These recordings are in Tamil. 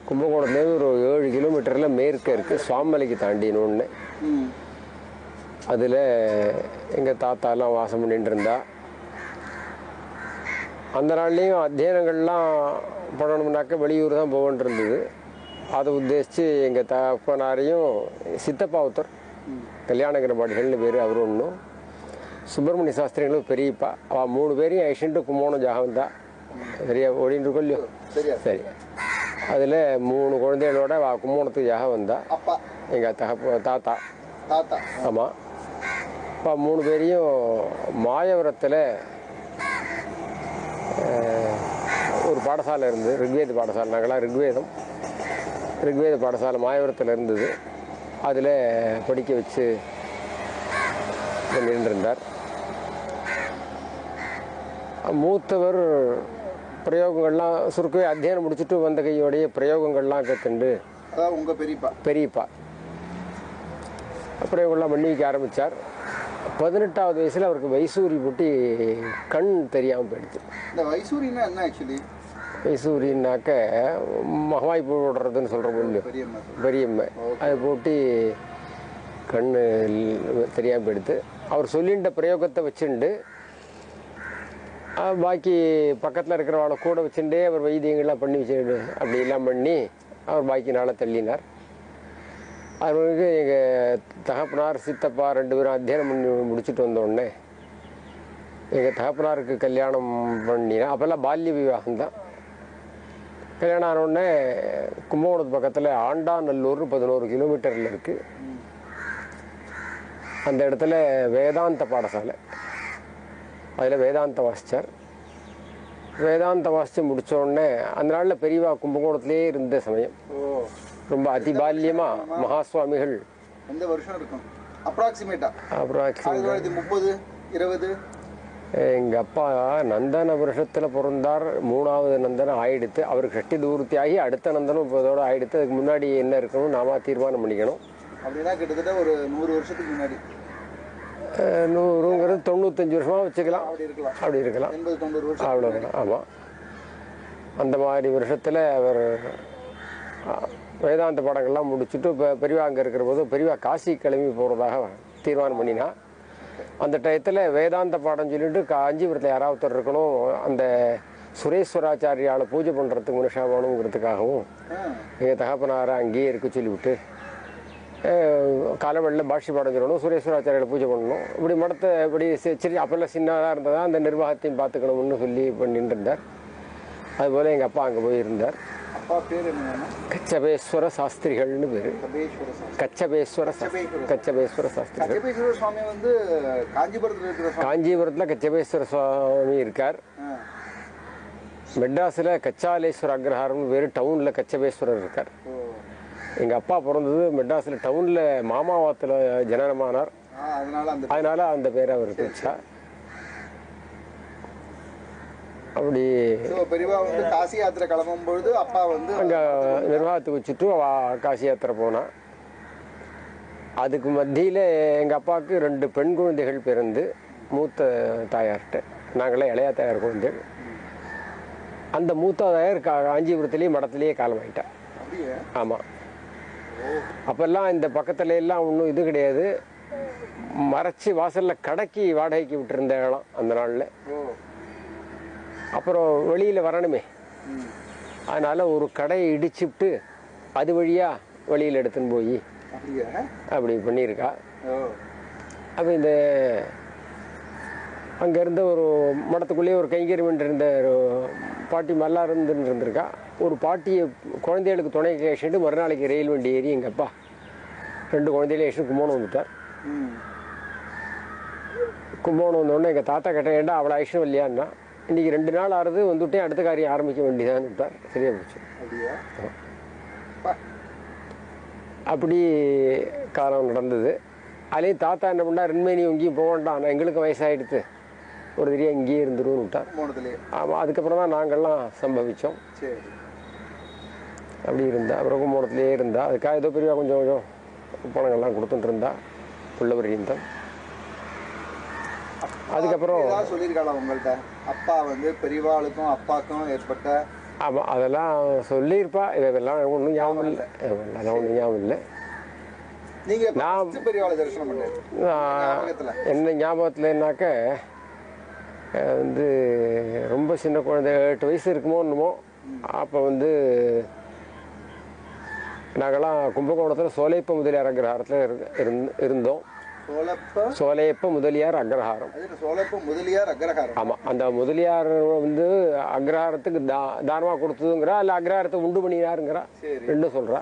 கும்பகோணத்துலேருந்து ஒரு 7 கிலோமீட்டரில் மேற்க இருக்குது, சுவாமலைக்கு தாண்டினோன்னு. அதில் எங்கள் தாத்தாலாம் வாசம் பண்ணிட்டு இருந்தா. அந்த நாள்லேயும் அத்தியனங்கள்லாம் பண்ணணும்னாக்க வெளியூர் தான் போகணுன்னு இருந்தது. அதை உத்தேசித்து எங்கள் தகப்பனாரையும் சித்தப்பா ஒருத்தர் கல்யாணங்கிற பாடிகள்னு பேர், அவர் ஒன்றும் சுப்பிரமணிய சாஸ்திரிகளும் பெரியப்பா, அவள் 3 பேரையும் ஐஷன்ட்டு கும்போணம் ஜாகம் தான் சரியா ஓடின்னு இருக்கோம் இல்லையோ. சரி, அதில் 3 குழந்தைகளோட கும்போணத்துக்கு ஜாகம் வந்தா எங்கள் தாத்தா. ஆமாம். இப்போ 3 பேரையும் மாயவரத்தில் ஒரு பாடசாலை இருந்தது, ரிக்வேத பாடசாலை. நாங்களாம் ரிக்வேத பாடசாலை மாயவரத்தில் இருந்தது. அதில் படிக்க வச்சு நின்றிருந்தார். மூத்தவர் பிரயோகங்கள்லாம் சுருக்கவே அத்தியானம் முடிச்சுட்டு வந்த கையோடைய பிரயோகங்கள்லாம் கற்றுண்டு உங்கள் பெரியப்பா பிரயோகங்கள்லாம் பண்ணி வைக்க ஆரம்பித்தார். 18வது வயசில் அவருக்கு வைசூரி போட்டி கண் தெரியாமல் போயிடுச்சு. இந்த வைசூரின்னா என்ன ஆக்சுவலி? வைசூரின்னாக்க மகவாய் போடுறதுன்னு சொல்கிறோம் இல்லையோ, பெரியம்மை. அதை போட்டி கண் தெரியாமல் போயிடுது. அவர் சொல்லின்ற பிரயோகத்தை வச்சுண்டு பாக்கி பக்கத்தில் இருக்கிறவளை கூட வச்சுட்டே அவர் வைத்தியங்கள்லாம் பண்ணி வச்சுட்டு அப்படிலாம் பண்ணி அவர் பாக்கி நாளை தள்ளினார். அவருக்கு எங்கள் தகப்பனார் சித்தப்பா 2 பேரும் அத்தியானம் பண்ணி முடிச்சுட்டு வந்தோடனே எங்கள் தகப்பனாருக்கு கல்யாணம் பண்ணினா. அப்போல்லாம் பால்ய விவாகம் தான். கல்யாணம் ஆனோடனே கும்பகோணத்து பக்கத்தில் ஆண்டாநல்லூர் 11 கிலோமீட்டரில் இருக்குது. அந்த இடத்துல வேதாந்த பாடசாலை, அதில் வேதாந்தம் வாசித்தார். வேதாந்தம் வாசித்து முடித்தோடனே அந்த நாளில் பெரியவா கும்பகோணத்துலேயே இருந்த சமயம், ரொம்ப அதிபால்யமாக மகாசுவாமிகள். எந்த வருஷம் இருக்கும் அப்ராக்சிமேட்டா? 30, 20. எங்கள் அப்பா நந்தன வருஷத்தில் பிறந்தார். 3வது நந்தனம் ஆயிடுத்து. அவருக்கு ஷஷ்டி தூர்த்தி ஆகி அடுத்த நந்தனம் இப்போதோடு ஆயிடுத்து. அதுக்கு முன்னாடி என்ன இருக்கணும் நாம தீர்மானம் பண்ணிக்கணும். அப்படின்னா கிட்டத்தட்ட ஒரு 100 வருஷத்துக்கு முன்னாடி. 100ங்கிறது 95 வருஷமாக வச்சுக்கலாம். அப்படி இருக்கலாம் 80-90 வருஷம் அவ்வளோதான். ஆமாம். அந்த மாதிரி வருஷத்தில் அவர் வேதாந்த பாடங்கள்லாம் முடிச்சுட்டு இப்போ பெரியவா அங்கே இருக்கிற போது பெரியவா காசி கிளம்பி போகிறதாக தீர்மானம் பண்ணினா. அந்த டயத்தில் வேதாந்த பாடம் சொல்லிட்டு காஞ்சிபுரத்தில் யாராவது ஒருத்தர் இருக்கணும், அந்த சுரேஸ்வராச்சாரியால் பூஜை பண்ணுறதுக்கு மனுஷாபணுங்கிறதுக்காகவும் எங்கள் தகப்பனாரை அங்கேயே இருக்க சொல்லிவிட்டு காலவெளியில் பாஷி பாடம் சொல்லணும், சுரேஸ்வராச்சாரியால் பூஜை பண்ணணும். இப்படி மடத்தை இப்படி சரி அப்போல்லாம் சின்னதாக இருந்ததா அந்த நிர்வாகத்தையும் பார்த்துக்கணும்னு சொல்லி பண்ணிட்டு இருந்தார். அதுபோல் எங்கள் அப்பா அங்கே போய் இருந்தார். அப்பா பேர் என்ன? கச்சபேஸ்வர சாஸ்திரிகள்னு பேர். கச்சபேஸ்வர சாஸ்திரிகள். கச்சபேஸ்வர சுவாமி வந்து காஞ்சிபுரத்தில் இருக்கிற, காஞ்சிபுரத்தில் கச்சபேஸ்வர சுவாமி இருக்கார். மெட்ராஸில் கச்சாலேஸ்வர அக்ரஹாரம்னு பேர், டவுனில் கச்சபேஸ்வரர் இருக்கார். எங்கள் அப்பா பிறந்தது மெட்ராஸில் டவுனில் மாமாவாத்தில் ஜனனமானார். அதனால அந்த பேரை அவருக்கு வச்சா. அப்படி பெரியவா வந்து காசி யாத்திரை கிளம்பும் பொழுது அப்பா வந்து அங்கே நிர்வாகத்துக்கு வச்சுட்டு காசி யாத்திரை போனான். அதுக்கு மத்தியில் எங்கள் அப்பாவுக்கு 2 பெண் குழந்தைகள் பிறந்து மூத்த தாயார்கிட்ட, நாங்களே இளைய தாயார் குழந்தைகள். அந்த மூத்த தாயார் காஞ்சிபுரத்துலேயே மடத்துலேயே காலமாயிட்டா. ஆமாம். அப்போல்லாம் இந்த பக்கத்துல எல்லாம் ஒன்றும் இது கிடையாது, மறைச்சி வாசலில் கடைக்கு வாடகைக்கு விட்டுருந்த இடம் அந்த நாளில். அப்புறம் வெளியில் வரணுமே, அதனால் ஒரு கடையை இடிச்சுட்டு அது வழியாக வெளியில் எடுத்துன்னு போய் அப்படி பண்ணியிருக்கா. அப்போ இந்த அங்கே இருந்த ஒரு மடத்துக்குள்ளேயே ஒரு கைங்கரிமன் இருந்த ஒரு பாட்டி மல்லா இருந்துருக்கா. ஒரு பாட்டியை குழந்தைகளுக்கு துணை கேட்டு மறுநாளைக்கு ரயில் வண்டி ஏறி எங்கள் அப்பா 2 குழந்தையில ஏற்றி கும்போணம் வந்துட்டார். கும்போணம் வந்தோடனே எங்கள் தாத்தா கேட்டேன், ஏண்டா அவளை ஐஷம் இல்லையான்னா, இன்றைக்கி 2 நாள் ஆறுது வந்துவிட்டேன், அடுத்த காரியம் ஆரம்பிக்க வேண்டியதான்னு விட்டார். சரியாக போச்சு. அப்படி காலம் நடந்தது. அதுலேயும் தாத்தா என்ன பண்ணால் 2 மணி எங்கேயும் போக வேண்டாம், நான் எங்களுக்கு வயசாகிடுது, ஒரு தெரியா இங்கேயே இருந்துருன்னு விட்டார். ஆமாம். அதுக்கப்புறம் தான் நாங்கள்லாம் சம்பவித்தோம். அப்படி இருந்தா அப்புறம் கும்போணத்துலேயே இருந்தா. அதுக்காக ஏதோ பெரியவா கொஞ்சம் கொஞ்சம் பணங்கள்லாம் கொடுத்துட்டு இருந்தா புள்ளவர் இருந்தோம். அதுக்கப்புறம் சொல்லியிருக்காளா உங்கள்கிட்ட அப்பா வந்து பெரியவாளுக்கும் அப்பாவுக்கும் ஏற்பட்ட ஆமாம், அதெல்லாம் சொல்லியிருப்பா. இதெல்லாம் ஒன்றும் ஞாபகம் இல்லை. அதெல்லாம் ஒன்றும் ஞாபகம் இல்லை. நீங்க நான் பெரியவாளை தரிசனம் பண்ணீங்க என்ன ஞாபகத்துலனாக்க வந்து ரொம்ப சின்ன குழந்தை 8 வயசு இருக்குமோ என்னமோ. அப்போ வந்து நாங்கள்லாம் கும்பகோணத்தில் சோலைப்ப முதலியார் அக்ரஹாரத்தில் இருந்தோம். சோலையப்ப முதலியார் அக்ரஹாரம். ஆமாம், அந்த முதலியார் வந்து அக்ரஹாரத்துக்கு தானமாக கொடுத்ததுங்கிறா, இல்லை அக்ரஹாரத்தை உண்டு பண்ணினாருங்கிறா, ரெண்டும் சொல்கிறா.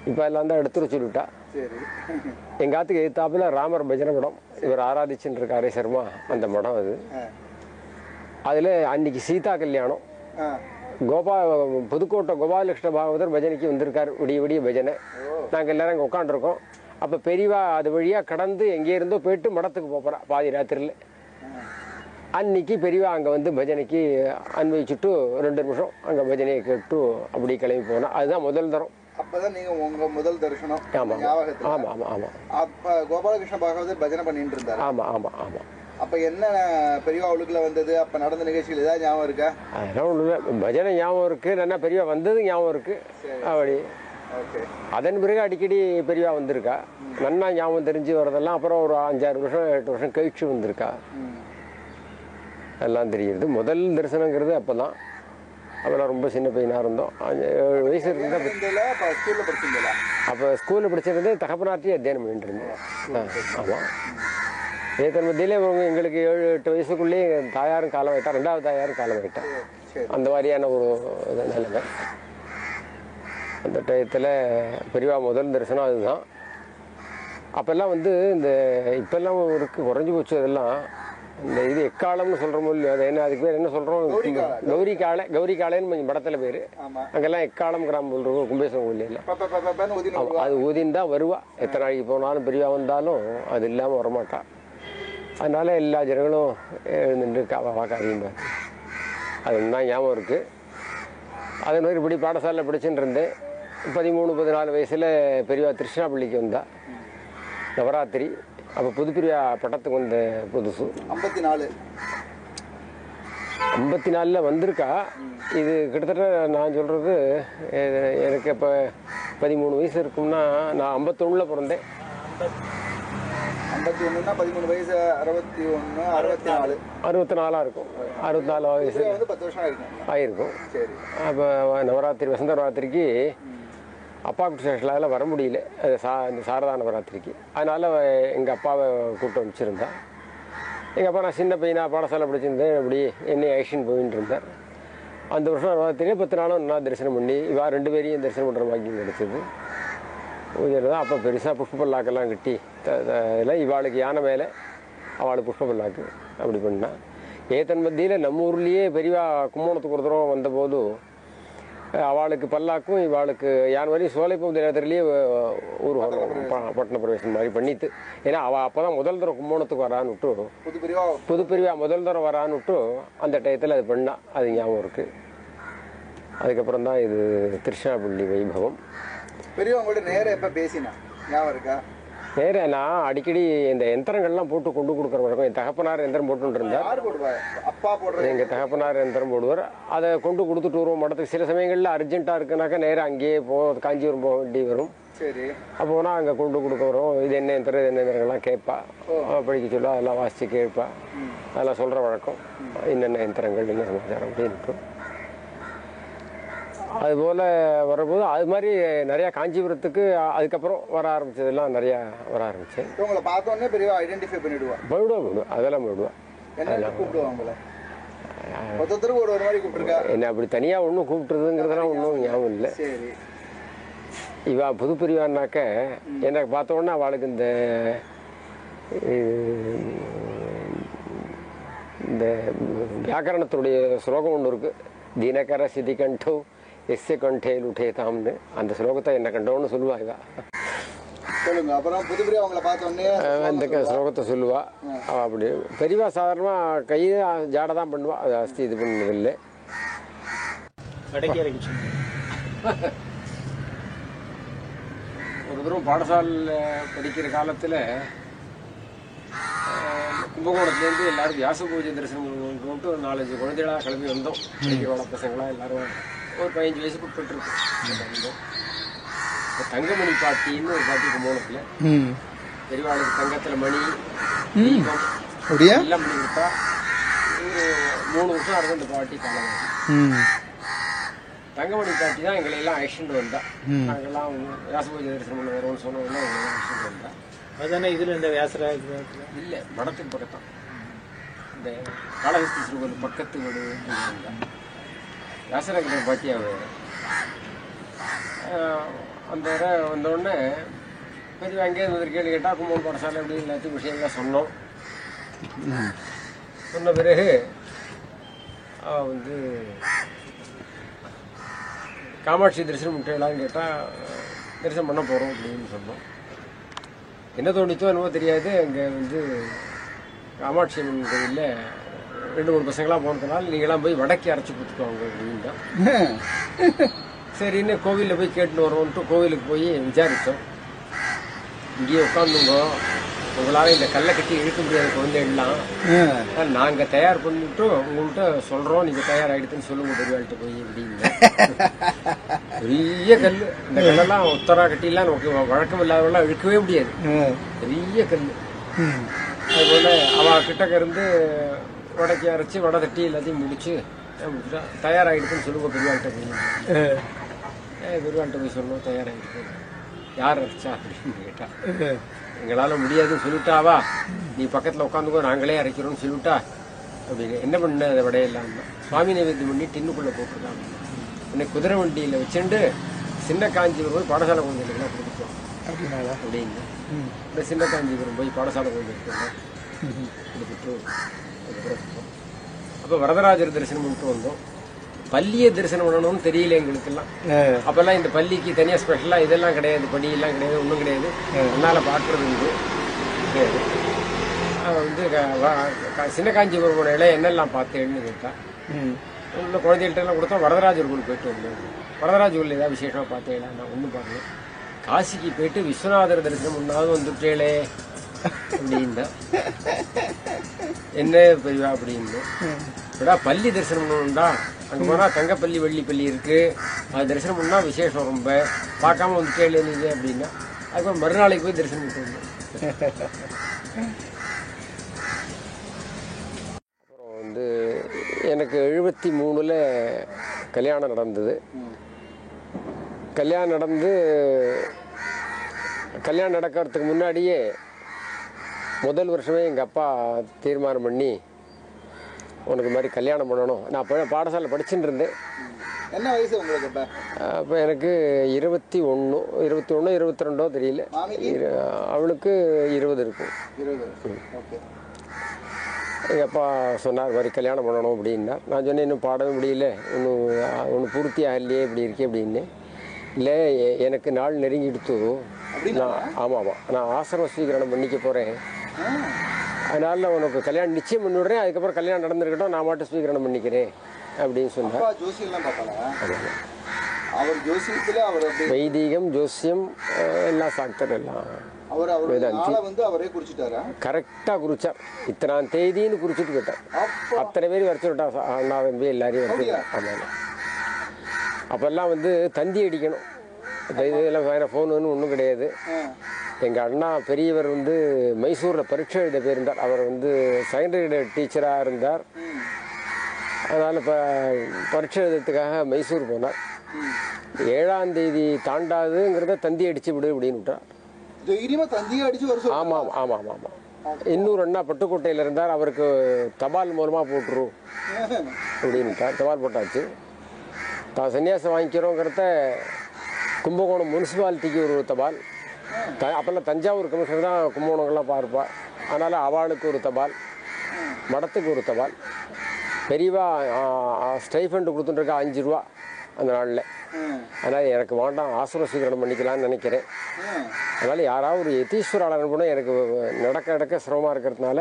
இப்போ எல்லாம் தான் எடுத்துட சொல்லிட்டா. எங்கள் ஆத்துக்கு எதிர்த்தாப்புல ராமர் பஜனை மடம், இவர் ஆராதிச்சுன்னு இருக்காரே சர்மா, அந்த மடம் அது. அதில் அன்னைக்கு சீதா கல்யாணம். புதுக்கோட்டை கோபாலகிருஷ்ண பாகவதர் பஜனைக்கு வந்திருக்கார். விடிய விடிய பஜனை. நாங்கள் எல்லாரும் அங்கே உட்காந்துருக்கோம். அப்போ பெரியவா அது வழியாக கடந்து எங்கே இருந்தோ போயிட்டு மடத்துக்கு போகிறா பாதி ராத்திரியில். அன்னைக்கு பெரியவா அங்கே வந்து பஜனைக்கு அன்வயிச்சுட்டு 2 நிமிஷம் அங்கே பஜனையை கேட்டு அப்படி கிளம்பி போனால் அதுதான் முதல் தரம். அப்பதான் நீங்க உங்க முதல் தரிசனம். ஆமாம் ஆமாம் ஆமாம் ஆமாம். அப்ப கோபாலகிருஷ்ண பாகவதர் பஜனை பண்ணிட்டு இருந்தாரு. ஆமாம் ஆமாம் ஆமாம். அப்ப என்ன பெரியவா ஒழுக்குல வந்தது, அப்ப நடந்த நிகழ்ச்சிகள் ஏதாவது ஞாபகம் இருக்கா? அதெல்லாம் ஒன்று பஜனை ஞாபகம் இருக்கு, நல்லா பெரியவா வந்தது ஞாபகம் இருக்கு. அப்படி அதன் பிறகு அடிக்கடி பெரியவா வந்திருக்கா. நன்னா ஞாபகம் தெரிஞ்சு வரதெல்லாம் அப்புறம் ஒரு 5-6 வருஷம் 8 வருஷம் கழிச்சு வந்திருக்கா. எல்லாம் தெரியுது. முதல் தரிசனங்கிறது அப்போதான். அப்போல்லாம் ரொம்ப சின்ன பையனாக இருந்தோம். 7 வயசு இருந்தால். அப்போ ஸ்கூலில் படிச்சிருந்து தகப்பனார்ட்டையே அத்தியானம் பண்ணிட்டு இருந்தேன். ஆமாம். ஏதன் மத்தியிலே எங்களுக்கு 7-8 வயசுக்குள்ளேயே தாயாரும் காலம் ஆகிட்டா, 2வது தாயாரும் காலம் ஆகிட்டா. அந்த மாதிரியான ஒரு நிலைமை. அந்த டயத்தில் பெரியவா முதல் தரிசனம் அதுதான். அப்போல்லாம் வந்து இந்த இப்போல்லாம் இருக்குது, குறைஞ்சி போச்சு. அதெல்லாம் இந்த இது எக்காலம்னு சொல்கிறோமோ இல்லையோ, அது என்ன அதுக்கு பேர் என்ன சொல்கிறோம், கௌரி காளைன்னு கொஞ்சம் படத்தில் பேர். அங்கெல்லாம் எக்காலம் கிராமம் இருக்கும் கும்பேஸ்வரம் கோயிலெல்லாம். அது ஊதின்னு தான் வருவா. எத்தனை நாளைக்கு போனாலும் பெரியவா வந்தாலும் அது இல்லாமல் வரமாட்டா. அதனால எல்லா ஜனங்களும் எழுந்துட்டு காரியம். அது தான் ஞாபகம் இருக்குது. அதே மாதிரி இப்படி பாடசாலையில் படிச்சுட்டு இருந்தேன். 13-14 வயசில் பெரியவா திருஷ்ணாப்பள்ளிக்கு வந்தா நவராத்திரி. அப்போ புதுப்பிரியா பட்டத்துக்கு வந்த புதுசு 54 வந்திருக்கா. இது கிட்டத்தட்ட நான் சொல்கிறது எனக்கு இப்போ 13 வயசு இருக்கும்னா நான் 51 பிறந்தேன். 51னா 13 வயசு 61 64 இருக்கும். 64 வயசு 10 வருஷம் ஆயிருக்கும். அப்போ நவராத்திரி வசந்த நவராத்திரிக்கு அப்பாவுக்கு ஸ்டேஷனில் வர முடியல. இந்த சாரதா நவராத்திரிக்கு. அதனால் எங்கள் அப்பாவை கூப்பிட்டு வச்சுருந்தா. எங்கள் அப்பா நான் சின்ன பையனா பாடசாலை படிச்சிருந்தேன். அப்படி என்னை ஐஷன் போயின்னு இருந்தார். அந்த வருஷம் நவராத்திரியே 10 நாளும் நான் தரிசனம் பண்ணி இவா 2 பேரையும் தரிசனம் பண்ணுற பாக்கியம் கிடைச்சது. பூஜையில் தான் அப்போ பெருசாக புஷ்பப்பல்லாக்கெல்லாம் கட்டி இதில் இவாளுக்கு யானை மேலே அவளுக்கு புஷ்பப்பல்லாக்கு அப்படி பண்ணா. ஏத்தன் மத்தியில் நம்ம ஊர்லேயே பெரியவா கும்போணத்துக்கு ஒரு தூரம் வந்தபோது அவளுக்கு பல்லாக்கும் இவாளுக்கு யான் வரையும் சோலைப்பூ தினத்திலேயே ஊர்வலம் பட்டண பிரவேசம் மாதிரி பண்ணிட்டு. ஏன்னா அவள் அப்போ தான் முதல் தரம் கும்போணத்துக்கு வரான்னு விட்டு, புதுப்பிரிவா முதல் தரம் வரான்னு விட்டு அந்த டயத்தில் அது பண்ணா. அது ஞாபகம் இருக்குது. அதுக்கப்புறம் தான் இது திருஷ்ணாப்பள்ளி வைபவம். பெரியவங்களோட நேரம் எப்போ பேசினா ஞாபகம் இருக்கா? நேர நான் அடிக்கடி இந்த யந்திரங்கள்லாம் போட்டு கொண்டு கொடுக்குற வரைக்கும் என் தகப்பனார் யந்திரம் போட்டு இருந்தார். எங்கள் தகப்பனார் யந்திரம் போடுவார். அதை கொண்டு கொடுத்துட்டு வருவோம் மடத்துக்கு. சில சமயங்களில் அர்ஜென்ட்டாக இருக்குனாக்கா நேரம் அங்கேயே காஞ்சிபுரம் போக வேண்டி வரும். அப்போ போனால் அங்கே கொண்டு கொடுக்க வரும். இது என்ன யந்திரம் இது என்ன யந்திரங்கள்லாம் கேட்பா, படிக்க சொல்ல அதெல்லாம் வாசித்து கேட்பா. அதெல்லாம் சொல்கிற வழக்கம். என்னென்ன யந்திரங்கள் என்ன சமாச்சாரம் அப்படின்னு. அதுபோல் வரும்போது அது மாதிரி நிறையா காஞ்சிபுரத்துக்கு அதுக்கப்புறம் வர ஆரம்பிச்சதெல்லாம் நிறையா வர ஆரம்பிச்சேன். உங்களை பார்த்தோன்னே பெரிய ஐடென்டிஃபை பண்ணிவிடுவேன். போயிடுவேன் அதெல்லாம் போயிடுவேன். என்ன அப்படி தனியாக ஒன்றும் கூப்பிட்டுறதுங்கிறதெல்லாம் ஒன்றும் ஞாபகம் இல்லை. இவா புது பிரிவான்னாக்க எனக்கு பார்த்தோன்னா அவளுக்கு இந்த வியாக்கரணத்துடைய ஸ்லோகம் ஒன்று இருக்குது. தினகர சிதி கண்டோ எஸ்ஸே கண்டேல் உட்டேதாம்னு. அந்த ஸ்லோகத்தை என்ன கண்டோன்னு சொல்லுவா இவா. சொல்லுங்க. அப்புறம் புதுப்பிரியா அவங்களை பார்த்தோன்னே அந்த ஸ்லோகத்தை சொல்லுவா. அப்படி பெரியவா சாதாரணமாக கையை ஜாடை தான் பண்ணுவா. அது அஸ்தி இது பண்ணதில்லை. ஒரு தூரம் பாடசாலையில் படிக்கிற காலத்தில் கும்பகோணத்துலேருந்து எல்லாரும் வியாச பூஜை தரிசனம் போட்டு ஒரு 4-5 குழந்தைகளாக கிளம்பி வந்தோம். படிக்கிறோட பசங்களாம் எல்லாரும் ஒரு 15 வயசுக்கு உட்பட்டுருக்கு வந்தோம். தங்கமணி பாட்டின்னு ஒரு பாட்டி கும்பகோணத்தில் பெரியவாளுக்கு தங்கத்தில் மணி தீபம் எல்லாம் பண்ணி கொடுத்தா ஒரு 3 வருஷம் இருக்கும் இந்த பாட்டி காலம். தங்கமணி பாட்டி தான் எங்களை எல்லாம் அழைச்சிட்டு வந்தா. நாங்கெல்லாம் வியாச பூஜை தரிசனம் பண்ண வருவோம்னு சொன்னோம்னா எங்களை அழைச்சிட்டு வந்தா. அதுதானே இதுல இந்த வியாசராஜ் இல்லை மடத்துக்கு பக்கத்தான் இந்த காளஹஸ்தி சிறுவல் பக்கத்து வீடு வியாசராஜ பாட்டி அவர் அந்த வந்தோடனே பெரிய அங்கேயே வந்து கேள்வி கேட்டால் கும்பகோணம் பாடசாலை அப்படி எல்லாத்தையும் விஷயங்கள்லாம் சொன்னோம். சொன்ன பிறகு வந்து காமாட்சி தரிசனம் முட்டையெல்லாம் கேட்டால் தரிசனம் பண்ண போகிறோம் அப்படின்னு சொன்னோம். என்ன தோணித்தோ என்னவோ தெரியாது. அங்கே வந்து காமாட்சி அம்மன் கோயிலில் 2-3 பசங்களாம் போனதுனால நீங்களாம் போய் வடக்கி அரைச்சி கொடுத்துக்கோங்க அப்படின்னு தான். சரின்னு கோவிலில் போய் கேட்டுன்னு வரோன்ட்டு கோவிலுக்கு போய் விசாரித்தோம். இங்கேயே உட்காந்துங்க, உங்களால் இந்த கல்லை கட்டி இழுக்க முடியாத குழந்தைகள்லாம் நாங்கள் தயார் பண்ணிட்டு உங்கள்கிட்ட சொல்கிறோம், நீங்கள் தயாராகிடுதுன்னு சொல்லுங்க பெரியவாள்கிட்ட போய் அப்படின்னு. பெரிய கல், இந்த கல்லெல்லாம் ஒத்தரா கட்டிலாம் நமக்கு வழக்கம் இல்லாதவெல்லாம் இழுக்கவே முடியாது. பெரிய கல். அதுபோல் அவள் கிட்டக்க இருந்து வடக்கி அரைச்சி வடை தட்டி எல்லாத்தையும் முடிச்சுட்டா தயாராகிடுதுன்னு சொல்லுங்க பெரியவாள்கிட்ட போய். பெரியவாள்கிட்ட போய் சொன்னோம் தயாராகிடுது. யார் அரைச்சா அப்படின்னு கேட்டா, எங்களால் முடியாதுன்னு சொல்லிட்டாவா, நீ பக்கத்தில் உட்காந்துக்கோ நாங்களே அரைக்கிறோம்னு சொல்லிவிட்டா அப்படின்னு. என்ன பண்ண அதை விடையெல்லாம் சுவாமி நைவேத்தியம் பண்ணி டின்னுக்குள்ளே போட்டுருக்காங்க. இன்னைக்கு குதிரை வண்டியில் வச்சுட்டு சின்ன காஞ்சிபுரம் போய் பாடசாலை குழந்தைகளுக்குலாம் கொடுத்தோம் அப்படின்னு. இந்த சின்ன காஞ்சிபுரம் போய் பாடசாலை குழந்தைகளுக்கு கொடுத்துட்டு அதுக்கப்புறம் அப்போ வரதராஜர் தரிசனம் பண்ணிட்டு வந்தோம். பள்ளியை தரிசனம் பண்ணணும்னு தெரியல எங்களுக்கெல்லாம். அப்பெல்லாம் இந்த பள்ளிக்கு தனியாக ஸ்பெஷலாக இதெல்லாம் கிடையாது, படியெல்லாம் கிடையாது, ஒன்றும் கிடையாது. என்னால் பார்க்குறது உண்டு கிடையாது. வந்து சின்ன காஞ்சிபுரம் போன என்னெல்லாம் பார்த்தேன்னு கேட்டா உள்ள குழந்தைகள்ட்ட எல்லாம் கொடுத்தா வரதராஜர் கோவில் போயிட்டு வந்தோம். வரதராஜ கோவில் ஏதாவது விசேஷமாக பார்த்தேன் நான் ஒன்றும் பார்க்கல. காசிக்கு போயிட்டு விஸ்வநாதர் தரிசனம் ஒன்றாவது வந்துட்டேளே அப்படின்னா என்ன பெரியவா அப்படின்னு. விடா பள்ளி தரிசனம் பண்ணணும்டா, அங்கே போனால் தங்கப்பள்ளி வெள்ளிப்பள்ளி இருக்குது, அது தரிசனம் பண்ணால் விசேஷம் ரொம்ப பார்க்காம வந்துட்டேளே நீங்கள் அப்படின்னா. அதுக்கப்புறம் மறுநாளைக்கு போய் தரிசனம் பண்ணிட்டு வந்தோம். அப்புறம் வந்து எனக்கு 73ல் கல்யாணம் நடந்தது. கல்யாணம் நடக்கிறதுக்கு முன்னாடியே முதல் வருஷமே எங்கள் அப்பா தீர்மானம் பண்ணி உனக்கு மாதிரி கல்யாணம் பண்ணணும். நான் அப்போ பாடசாலை படிச்சுட்டு இருந்தேன். என்ன வயசு உங்களுக்கு? அப்போ எனக்கு 21, 22 தெரியல. அவளுக்கு 20 இருக்கும். எங்கள் அப்பா சொன்னார் மாதிரி கல்யாணம் பண்ணணும் அப்படின்னா. நான் சொன்னேன் இன்னும் பாடவே முடியல, ஒன்று பூர்த்தி ஆகலையே இப்படி இருக்கே அப்படின்னு. இல்லை எனக்கு நாள் நெருங்கிடுத்து, நான் ஆமாம் நான் ஆசிரம ஸ்வீகரணம் பண்ணிக்க போகிறேன், அதனால உனக்கு கல்யாணம் நிச்சயம் பண்ணி விடுறேன், அதுக்கப்புறம் கல்யாணம் நடந்துருக்கட்டும், நான் மட்டும் ஸ்வீகரணம் பண்ணிக்கிறேன் அப்படின்னு சொன்னார். வைதிகம் ஜோசியம் எல்லாம் சாக்தர் எல்லாம் கரெக்டாக குறிச்சார். இத்தனாம் தேதின்னு குறிச்சிட்டு போயிட்டார். அத்தனை பேர் வரைச்சு விட்டா அண்ணா தம்பி எல்லாரையும் வரைச்சு. ஆமாம் அப்போல்லாம் வந்து தந்தி அடிக்கணும். இதெல்லாம் வேறு ஃபோன் ஒன்றும் கிடையாது. எங்கள் அண்ணா பெரியவர் வந்து மைசூரில் பரீட்சை எழுத போயிருந்தார். அவர் வந்து செகண்டரி டீச்சராக இருந்தார். அதனால் இப்போ பரீட்சை எழுதுறதுக்காக மைசூர் போனார். 7ஆம் தேதி தாண்டாதுங்கிறத தந்தி அடிச்சு விடு அப்படின்னு விட்டார். ஆமாம் ஆமாம் ஆமாம். இன்னொரு அண்ணா பட்டுக்கோட்டையில் இருந்தார், அவருக்கு தபால் மூலமாக போட்டுரும் அப்படின்னு விட்டார். தபால் போட்டாச்சு. தான் சன்னியாசம் வாங்கிக்கிறோங்கிறத கும்பகோணம் முனிசிபாலிட்டிக்கு ஒரு தபால். அப்போல்லாம் தஞ்சாவூர் கமிஷனர் தான் கும்பகோணங்கள்லாம் பார்ப்பா. அதனால் அவளுக்கு ஒரு தபால், மடத்துக்கு ஒரு தபால். பெரியவா ஸ்டைஃபண்ட் கொடுத்துட்டுருக்கா 5 ரூபா அந்த நாளில். அதனால் எனக்கு வேண்டாம், ஆசிரம ஸ்வீகரணம் பண்ணிக்கலான்னு நினைக்கிறேன். அதனால் யாராவது ஒரு யதீஸ்வரால் அனுப்பணும். எனக்கு நடக்க சிரமமாக இருக்கிறதுனால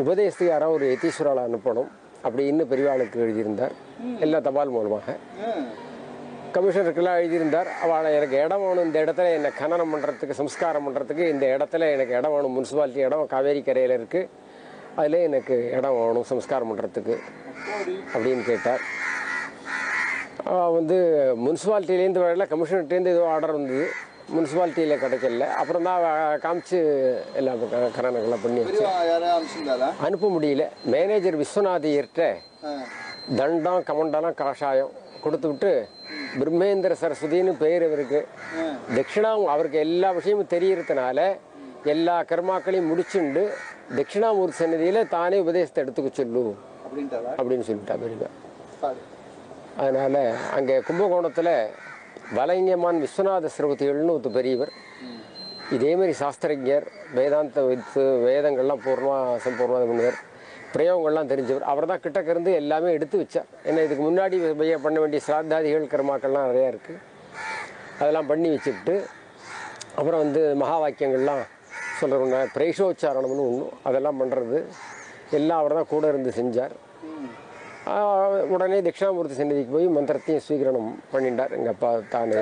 உபதேசத்துக்கு யாராவது ஒரு யதீஸ்வரால் அனுப்பணும் அப்படின்னு பெரியவாளுக்கு எழுதியிருந்தார். எல்லா தபால் மூலமாக கமிஷனருக்கெல்லாம் எழுதியிருந்தார். அவளை எனக்கு இடம் வேணும், இந்த இடத்துல என்னை கனனம் பண்ணுறதுக்கு, சம்ஸ்காரம் பண்ணுறதுக்கு இந்த இடத்துல எனக்கு இடம் வேணும், முனிசிபாலிட்டி இடம் காவேரி கரையில் இருக்குது, அதில் எனக்கு இடம் வேணும் சம்ஸ்காரம் பண்ணுறதுக்கு அப்படின்னு கேட்டார். வந்து முனிசிபாலிட்டிலேருந்து வரல, கமிஷனர்கிட்டேருந்து ஏதோ ஆர்டர் வந்தது, முனிசிபாலிட்டியில் கிடைக்கல. அப்புறம் தான் காமிச்சு எல்லாம் கரணங்கள்லாம் பண்ணி அனுப்ப முடியல. மேனேஜர் விஸ்வநாதையர்கிட்ட தண்டம் கமண்டலம் காஷாயம் கொடுத்து விட்டு, பிரம்மேந்திர சரஸ்வதினு பெயர் இவருக்கு, தட்சிணாமூர்த்தி அவருக்கு எல்லா விஷயமும் தெரியறதுனால எல்லா கர்மாக்களையும் முடிச்சுண்டு தட்சிணாமூர்த்தி சன்னதியில் தானே உபதேசத்தை எடுத்துக்க சொல்லு அப்படின்னு சொல்லிட்டா பெரியவா. அதனால் அங்கே கும்பகோணத்தில் வலைங்கமான் விஸ்வநாத சரஸ்வதிகள்னு ஒரு பெரியவர், இதேமாரி சாஸ்திரஜர், வேதாந்த வேதங்கள்லாம் பூர்ணமாக சம்பூர்ணம் பண்ணுவார், பிரயோகங்கள்லாம் தெரிஞ்சவர். அவர் தான் கிட்டக்க இருந்து எல்லாமே எடுத்து வச்சார். ஏன்னா இதுக்கு முன்னாடி பண்ண வேண்டிய சிராத்தாதிகள் கர்மாக்கள்லாம் நிறையா இருக்குது, அதெல்லாம் பண்ணி வச்சுக்கிட்டு அப்புறம் வந்து மகா வாக்கியங்கள்லாம் சொல்கிறவங்க, பிரேஷோச்சாரணம்னு ஒன்று, அதெல்லாம் பண்ணுறது எல்லாம் அவர் தான் கூட இருந்து செஞ்சார். உடனே தட்சிணாமூர்த்தி சன்னதிக்கு போய் மந்திரத்தையும் ஸ்வீகரணம் பண்ணிட்டார் எங்கள் அப்பா தானே.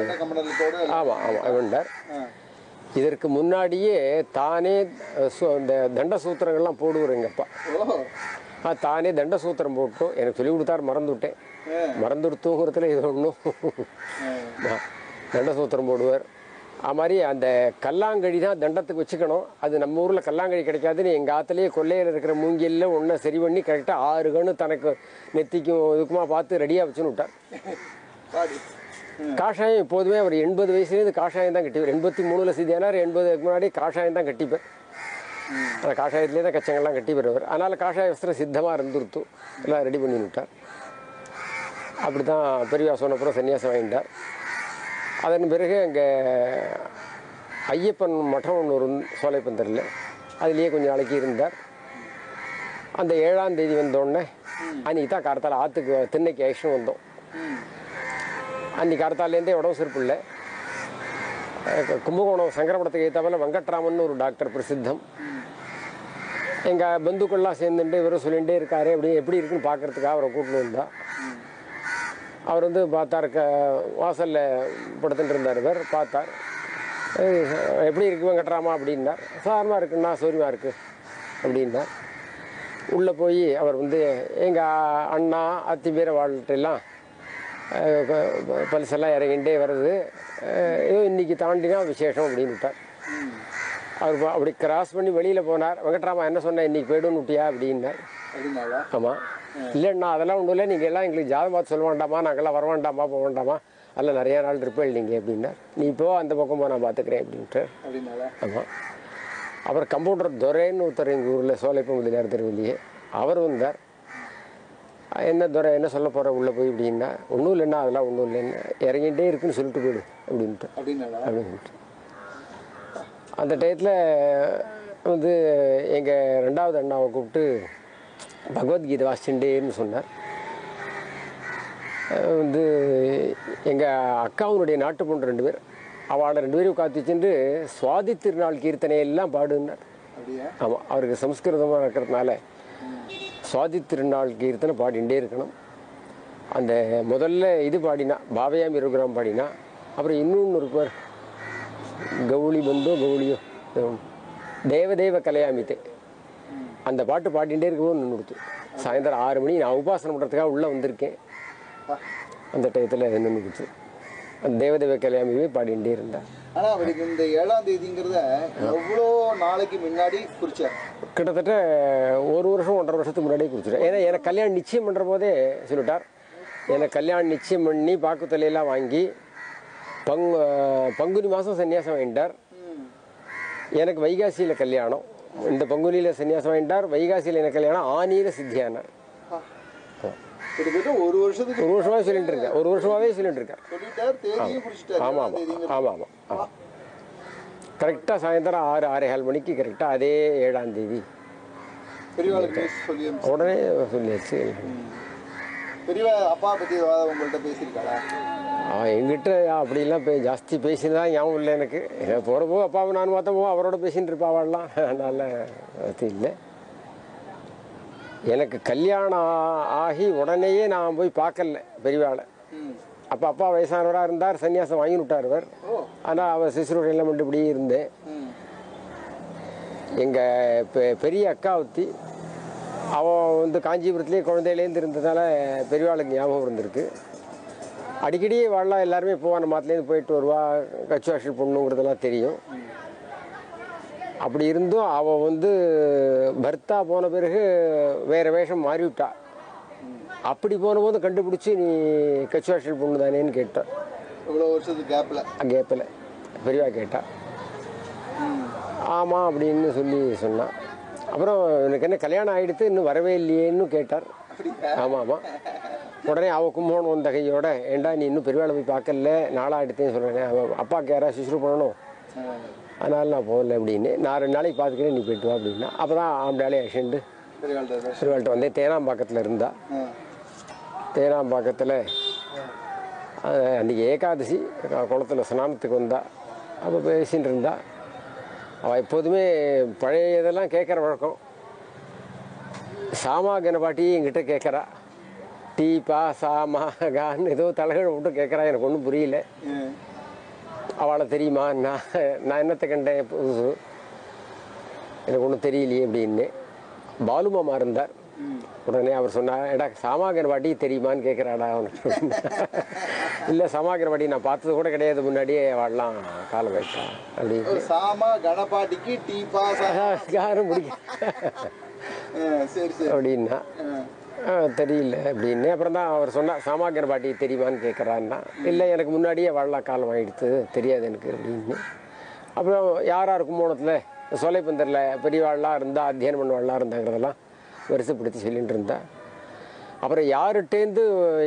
ஆமாம் வேண்டார். இதற்கு முன்னாடியே தானே இந்த தண்ட சூத்திரங்கள்லாம் போடுவார் எங்கள் அப்பா. தானே தண்ட சூத்திரம் போட்டோம், எனக்கு சொல்லி கொடுத்தார், மறந்துவிட்டேன். மறந்துடுத்துங்கிறதுல இது ஒன்றும் தண்ட சூத்திரம் போடுவார். அது மாதிரி அந்த கல்லாங்கழி தான் தண்டத்துக்கு வச்சுக்கணும். அது நம்ம ஊரில் கல்லாங்கழி கிடைக்காதுன்னு எங்கள் ஆற்றுலேயே கொல்லையில் இருக்கிற மூங்கிலில் ஒன்றை சரி பண்ணி கரெக்டாக 6 கன்று தனக்கு நெத்திக்கும் இதுக்குமா பார்த்து ரெடியாக வச்சுன்னு விட்டார். காஷாயம் எப்போதுமே அவர் 80 வயசுலேருந்து காஷாயம் தான் கட்டிப்பார். 83 சித்தியானார், 80க்கு முன்னாடி காஷாயம் தான் கட்டிப்பார். அந்த காஷாயத்துலேயே தான் கச்சங்கள்லாம் கட்டிப்பார் அவர். அதனால் காஷாய வஸ்திரம் சித்தமாக இருந்துருத்து எல்லாம் ரெடி பண்ணி விட்டார். அப்படி தான் பெரியவா சொன்னப்புறம் சன்னியாசம் வாங்கிட்டார். அதன் பிறகு அங்கே ஐயப்பன் மட்டம் ஒன்று ஒரு சோலைப்பந்தரில், அதுலேயே கொஞ்சம் நாளைக்கு இருந்தார். அந்த 7ஆம் தேதி வந்தோடனே அன்றைக்கி தான் கார்த்தால் ஆற்றுக்கு திண்ணைக்கு ஐஷம் வந்தோம். அன்றைக்கி கார்த்தாலேருந்தே உடம்பு சிறப்பு இல்லை. கும்பகோணம் சங்கரபடத்துக்கு ஏற்றாப்பில் வெங்கட்ராமன் ஒரு டாக்டர் பிரசித்தம். எங்கள் பந்துக்கள்லாம் சேர்ந்துட்டு இவரும் சொல்லிகிட்டே இருக்காரு, எப்படி இருக்குன்னு பார்க்குறதுக்காக அவரை கூட்டின்னு வந்தா. அவர் வந்து பார்த்தார், வாசலில் படுத்துட்டு இருந்தார். இவர் பார்த்தார், எப்படி இருக்கு வெங்கட்ராமா அப்படின்னார். சாரமாக இருக்குன்னா சௌரியமாக இருக்குது அப்படின்னார். உள்ளே போய் அவர் வந்து எங்கள் அண்ணா அத்தி பேர வாழ்கிட்டெல்லாம் பரிசெல்லாம் இறங்கிட்டே வருது, ஏதோ இன்றைக்கி தாண்டினா விசேஷம் அப்படின்னு விட்டார். அவர் அப்படி கிராஸ் பண்ணி வெளியில் போனார். வெங்கட்ராமா என்ன சொன்னேன், இன்றைக்கி போய்டுன்னு விட்டியா அப்படின்னார். ஆமாம். இல்லைண்ணா அதெல்லாம் ஒன்றும் இல்லை, நீங்கள் எல்லாம் எங்களுக்கு ஜாதகம் பார்த்து சொல்ல வேண்டாமா, நாங்கள்லாம் வர வேண்டாமா, போக வேண்டாமா, அதில் நிறையா நாள் இருப்பேன் நீங்கள் அப்படின்னார். நீ இப்போ அந்த பக்கம் போ, நான் பார்த்துக்கிறேன் அப்படின்ட்டு. ஆமாம். அப்புறம் கம்பவுண்டர் துரைன்னு ஒருத்தர் எங்கள் ஊரில் சோலைப்பமுதியார் தெருவிலேயே அவர் வந்தார். என்ன துரை என்ன சொல்ல போகிற உள்ளே போய் அப்படின்னா, ஒன்றும் இல்லைன்னா அதெல்லாம் ஒன்றும் இல்லைன்னு, இறங்கிட்டே இருக்குன்னு சொல்லிட்டு போயிடு அப்படின்ட்டு. அந்த டயத்தில் வந்து எங்கள் 2வது அண்ணாவை கூப்பிட்டு பகவத்கீதை வாசிச்சுட்டேன்னு சொன்னார். வந்து எங்கள் அக்காவுனுடைய நாட்டு பொண்ணு 2 பேர், அவளை 2 பேரும் காத்து வச்சுட்டு சுவாதி திருநாள் கீர்த்தனையெல்லாம் பாடுனார். ஆமாம், அவருக்கு சம்ஸ்கிருதமாக இருக்கிறதுனால சுவாதி திருநாள் கீர்த்தனை பாடிகிட்டே இருக்கணும். அந்த முதல்ல இது பாடினா பாவையாமி இருகுராம் பாடினா, அப்புறம் இன்னொன்று இருப்பார், கௌளி பந்தோ கௌளியோ தேவதேவ கலையாமித்தே, அந்த பாட்டு பாடிகிட்டே இருக்கும்போது நின்று கொடுத்து சாயந்தரம் 6 மணி நான் உபாசனை பண்ணுறதுக்காக உள்ளே வந்திருக்கேன். அந்த டயத்தில் நின்று கொடுத்து அந்த தேவதேவ கல்யாணமே பாடிகிட்டே இருந்தார். ஆனால் அவருக்கு இந்த 7ஆம் தேதிங்கிறத எவ்வளோ நாளைக்கு முன்னாடி குறிச்சார்? கிட்டத்தட்ட 1 வருஷம் 1.5 வருஷத்துக்கு முன்னாடியே குறிச்சிட்டார். ஏன்னா எனக்கு கல்யாணம் நிச்சயம் பண்ணுற போதே சொல்லிட்டார். எனக்கு கல்யாணம் நிச்சயம் பண்ணி பாக்கு தலையெல்லாம் வாங்கி பங்குனி மாதம் சன்னியாசம் வாங்கிட்டார். எனக்கு வைகாசியில் கல்யாணம், இந்த பங்குனியில் சன்னியாசம் வாங்கிட்டார். வைகாசியில் எனக்கு கல்யாணம், ஆனியில் சித்தியானார். கிட்டத்தட்ட 1 வருஷமாவே சொல்லிட்டு இருக்கேன். 1 வருஷமாவே சொல்லிட்டு இருக்கேன். ஆமாம் ஆமாம் ஆமாம் ஆமாம். கரெக்டாக சாயந்தரம் 6-6:15 மணிக்கு கரெக்டாக அதே 7ஆம் தேதி உடனே சொல்லியாச்சு. பெரியவா அப்பா பற்றி உங்கள்கிட்ட பேசியிருக்காளா? எங்கிட்ட அப்படிலாம் ஜாஸ்தி பேசினதான் ஞாபகம் இல்லை எனக்கு. போகிறப்போ அப்பாவை நான் பார்த்தப்போ அவரோட பேசின்னு இருப்பாவாடலாம், அதனால அது இல்லை. எனக்கு கல்யாணம் ஆகி உடனேயே நான் போய் பார்க்கல பெரியவாளை. அப்போ அப்பா வயசானவராக இருந்தார், சன்னியாசம் வாங்கி விட்டார் அவர். ஆனால் அவர் சிசுரோடையெல்லாம் மட்டும் இப்படியே இருந்தேன். எங்கள் பெரிய அக்காவத்தி அவன் வந்து காஞ்சிபுரத்துலேயே குழந்தையிலேருந்து இருந்ததால பெரியவாளுக்கு ஞாபகம் இருந்திருக்கு. அடிக்கடி வாழலாம் எல்லாருமே போவான், மாத்துலேருந்து போயிட்டு வருவா, கட்சி வாசல் பொண்ணுங்கிறதெல்லாம் தெரியும். அப்படி இருந்தும் அவள் வந்து பர்த்தா போன பிறகு வேறு வேஷம் மாறிவிட்டா. அப்படி போனபோது கண்டுபிடிச்சி நீ கட்சி வாசல் பொண்ணு தானேன்னு கேட்டான். இவ்வளோ வருஷத்துக்கு கேப்பில் பெரியவா கேட்டா. ஆமாம் அப்படின்னு சொல்லி சொன்னான். அப்புறம் எனக்கு என்ன கல்யாணம் ஆகிடுத்து இன்னும் வரவே இல்லையேன்னு கேட்டார். ஆமாம் ஆமாம். உடனே அவள் கும்போணம் வந்த கையோட, ஏண்டா நீ இன்னும் பெரியவாளை போய் பார்க்கல, நாளாகிடுத்தேன்னு சொல்கிறேன். அவன் அப்பாவுக்கு யாராவது சுசுறு பண்ணணும், அதனால நான் போகல அப்படின்னு. நான் 2 நாளைக்கு பார்த்துக்கிறேன், நீ போய்ட்டு வா அப்படின்னா. அப்போ தான் ஆம்பளாலே அஷண்டு பெரியவாள்கிட்ட வந்தேன். தேனாம்பாக்கத்தில் இருந்தா. தேனாம்பாக்கத்தில் அன்றைக்கி ஏகாதசி குளத்தில் ஸ்நானத்துக்கு வந்தா. அப்போ பேசின்னு இருந்தா. அவள் எப்போதுமே பழைய இதெல்லாம் கேட்குற வழக்கம். சாமா கனபாட்டி என்கிட்ட கேட்குறா. டீ பா சாமா கான்னு ஏதோ தலைகளை விட்டு கேட்குறா. எனக்கு ஒன்றும் புரியல. அவளை தெரியுமா? நான் என்னத்தை கண்டேன் புதுசு, எனக்கு ஒன்றும் தெரியலையே அப்படின்னு. பாலுமாமா இருந்தார். உடனே அவர் சொன்னார், ஏடா சாமாகன பாட்டி தெரியுமான்னு கேட்குறாடா அவனுக்கு. இல்லை சாமாகன பாட்டி நான் பார்த்தது கூட கிடையாது, முன்னாடியே வாழலாம் காலம் வைட்டா அப்படின்னு. சாமா கணபாட்டிக்கு டீ யாரும் பிடிக்க அப்படின்னா தெரியல அப்படின்னு. அப்புறம் தான் அவர் சொன்னார், சாமாகன பாட்டி தெரியுமான்னு கேட்குறான்னா. இல்லை எனக்கு முன்னாடியே வாழலாம் காலம் ஆகிடுத்து, தெரியாது எனக்கு அப்படின்னு. அப்புறம் யார் யார் கும்போணத்தில் சோலைப்பந்தரில் பெரியவாள்லாம் இருந்தால், அத்தியானம் பண்ணவாள்லாம் இருந்தாங்கிறதெல்லாம் வரிசைப்படுத்தி சொல்லிட்டு இருந்தா. அப்புறம் யார்கிட்டேருந்து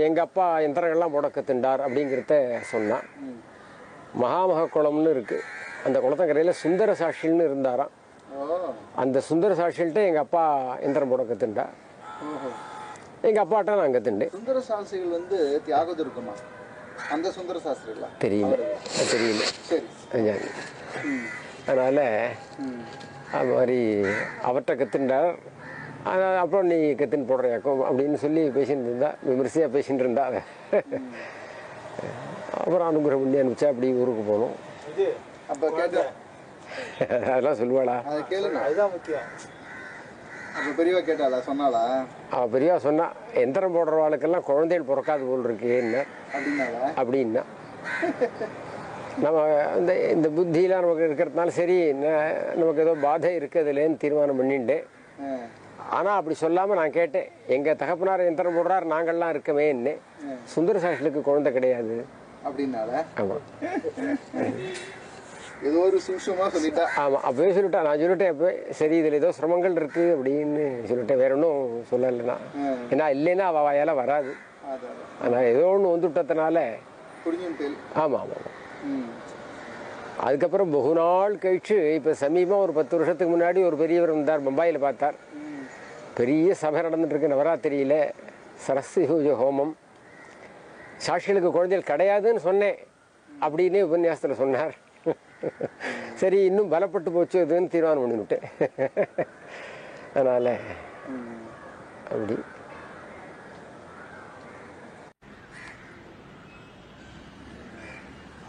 எங்கள் அப்பா யந்திரங்கள்லாம் போட கற்றுண்டார் அப்படிங்கிறத சொன்னான். மகாமக குளம்னு இருக்குது, அந்த குளத்தங்கரையில் சுந்தர சாட்சின்னு இருந்தாராம். அந்த சுந்தர சாட்சிகள்கிட்ட எங்கள் அப்பா யந்திரம் போட கற்றுண்டா. எங்கள் அப்பாட்ட நான் கற்றுண்டேன். சுந்தர சாஸ்திரிகள் வந்து தியாகதுர்கமா? அந்த சுந்தர சாஸ்திரிகளா? தெரியல. அதனால் அது மாதிரி அவர்கிட்ட கற்றுண்டார். அப்புறம் நீ கற்றுன்னு போடுறியாக்கும் அப்படின்னு சொல்லி பேசிட்டு இருந்தா, விமர்சையாக பேசிட்டு இருந்தா. அதை அப்புறம் அனுகிரகம் பண்ணி அனுப்பிச்சா அப்படி ஊருக்கு போகணும். அப்போ கேட்டேன், அதெல்லாம் சொல்லுவாளா? அதை கேளுங்க, அதுதான் முக்கியம். அப்போ பெரியவா கேட்டாளா, சொன்னாளா? அவள் பெரியவா சொன்னா, எந்திரம் போடுறவாளுக்கெல்லாம் குழந்தைகள் பிறக்காது போல் இருக்குன்னு அப்படின்னா. நம்ம இந்த புத்தியெலாம் நமக்கு இருக்கிறதுனால சரி, நமக்கு ஏதோ பாதை இருக்குதுலேன்னு தீர்மானம் பண்ணிட்டு. ஆனால் அப்படி சொல்லாமல் நான் கேட்டேன், எங்கள் தகப்பனார் யந்திரம் போடுறார், நாங்கள்லாம் இருக்கமேன்னு. சுந்தர சாஸ்திரிகளுக்கு குழந்தை கிடையாது அப்படின்னால. ஆமாம், ஏதோ ஒரு சூக்ஷமாக சொல்லிட்டா. ஆமாம், அப்போவே சொல்லிட்டா. நான் சொல்லிட்டேன் அப்போ, சரி இதில் ஏதோ சிரமங்கள் இருக்குது அப்படின்னு சொல்லிட்டேன். வேற ஒன்றும் சொல்லலைன்னா. ஏன்னா இல்லைன்னா அவள் வாயால் வராது. ஆனால் ஏதோ ஒன்று வந்துவிட்டதுனால. ஆமாம் ஆமாம். அதுக்கப்புறம் பகு நாள் கழிச்சு, இப்போ சமீபம் ஒரு 10 வருஷத்துக்கு முன்னாடி ஒரு பெரியவர் வந்தார், மும்பாயில் பார்த்தார். பெரிய சபை நடந்துட்டுருக்கு, நவராத்திரியில் சரஸ்வதி பூஜை ஹோமம். சாட்சிகளுக்கு குழந்தைகள் கிடையாதுன்னு சொன்னேன் அப்படின்னு உபன்யாசத்தில் சொன்னார். சரி இன்னும் பலப்பட்டு போச்சு அதுன்னு தீர்மானம் பண்ணிவிட்டேன். அதனால் அப்படி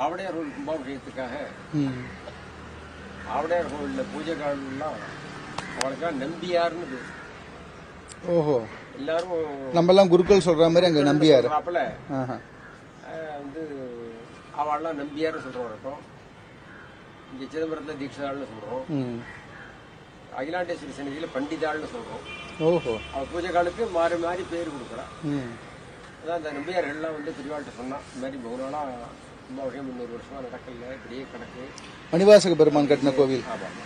ஆவடையார் கோவில் கும்பாபிஷேகத்துக்காக ஆவடையார் கோவிலில் பூஜை காலம்லாம் அவளுக்கெல்லாம் நம்பியார்னு பேர். ஓஹோ, எல்லாரும் நம்மெல்லாம் குருக்கள் சொல்ற மாதிரி அங்கே நம்பியார் அப்பல வந்து அவள்லாம் நம்பியார்னு சொல்கிற வழக்கம். இங்கே சிதம்பரத்தில் தீட்சிதாள்னு சொல்கிறோம். அகிலாண்டேஸ்வரி சன்னிதியில் பண்டிதாள்னு சொல்கிறோம். ஓஹோ, அவள் பூஜை காலுக்கு மாறி மாறி பேர் கொடுக்குறான். அதான் அந்த நம்பியார்கள்லாம் வந்து பெரியவாள்கிட்ட சொன்னான், இந்த மாதிரி பகுநாளாக கும்பாபிஷேகம் 300 வருஷமாக நடக்கல, இப்படியே கணக்கு. மணிவாசக பெருமான் கட்டின கோவில். ஆமாம்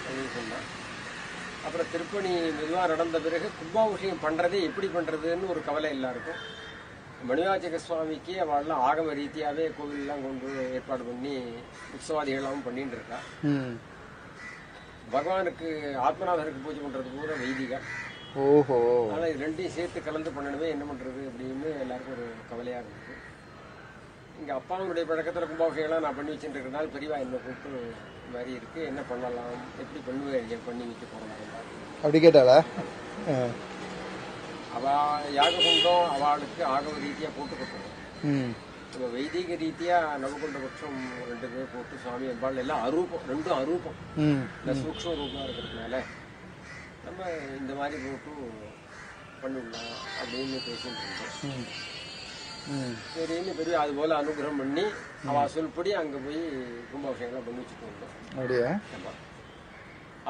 அப்படின்னு சொன்னான். அப்புறம் திருப்பணி மெதுவாக நடந்த பிறகு கும்பாபிஷேகம் பண்ணுறதே எப்படி பண்ணுறதுன்னு ஒரு கவலை எல்லாருக்கும். மணிவாசக சுவாமிக்கு அவள்லாம் ஆகம ரீதியாகவே கோவிலெலாம் கொண்டு ஏற்பாடு பண்ணி உற்சவாதிகளாகவும் பண்ணிட்டு இருக்கா. பகவானுக்கு ஆத்மநாதருக்கு பூஜை பண்ணுறது பூரா வைதிகா. ஓஹோ, ஆனால் இது ரெண்டையும் சேர்த்து கலந்து பண்ணணுமே, என்ன பண்ணுறது அப்படின்னு எல்லாருக்கும் ஒரு கவலையாக இருந்தது. இங்கே அப்பாவுடைய பழக்கத்தில் கும்பாபிஷேகம்லாம் நான் பண்ணி வச்சுட்டு இருக்கிறதுனால பெரியவா என்ன கூப்பிட்டு இந்த மாதிரி இருக்குது, என்ன பண்ணலாம், எப்படி பண்ணுவேன், பண்ணி வைக்க போகிறோம் அப்படி கேட்டாளா? அவள் யாககுண்டம் அவளுக்கு ஆகம ரீதியாக போட்டு கொடுக்கணும். நம்ம வைதிக ரீதியாக நவகுண்ட பட்சம் 2 பேர் போட்டு சுவாமி அம்பாள் எல்லாம் அரூபம், ரெண்டும் அரூபம், இல்லை சூக்ஷ்ம ரூபமாக இருக்கிறதுனால நம்ம இந்த மாதிரி போட்டு பண்ணிவிடலாம் அப்படின்னு பேசிட்டு இருந்தோம். சரின்னு பெரிய அது போல அனுகிரகம் பண்ணி அவ சொல்படி அங்கே போய் கும்பாபிஷேகம்லாம் பண்ணி வச்சுட்டு வந்தோம். அப்படியா?